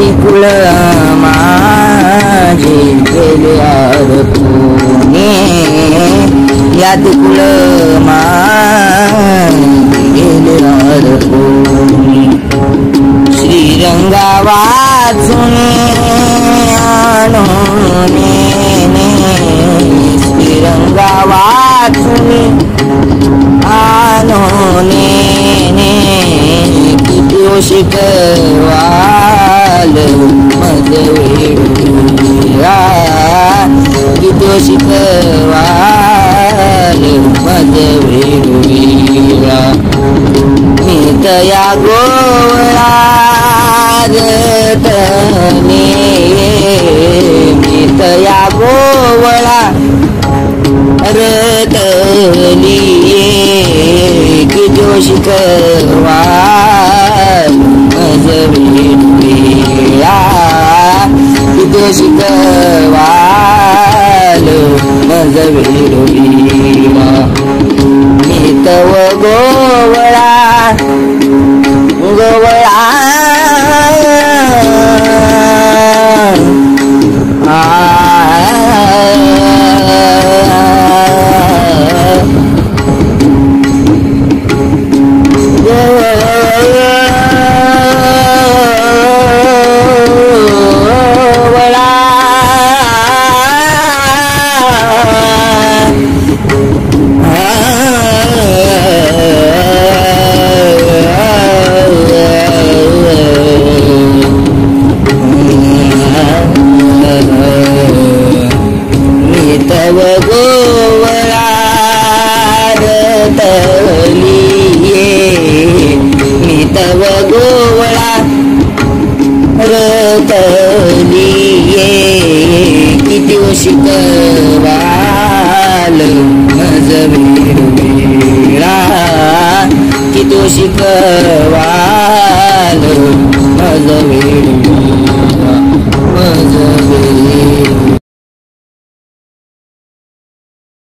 यादी कुळ माझे गेले अडकूने, यादी कुळ माझे गेले अडकूने. श्रीरंगा वाचून आणूने, श्रीरंगा वाचून आणूने, किती शिकवाल मज वेडूया, किती शिकवाल मज वेडूया. मी तया गोवळात तने, मी तया गोवळा रतलिये, किती शिकवाल मज वेडूया, किती शिकवाल मज वेडूया. मी तव गोवळा गोवळा तव गोवळा रतलिये, मी तव गोवळा रतलिये, किती शिकवाल मज वेडूया, किती शिकवाल मज वेडूया, मज वेडूया.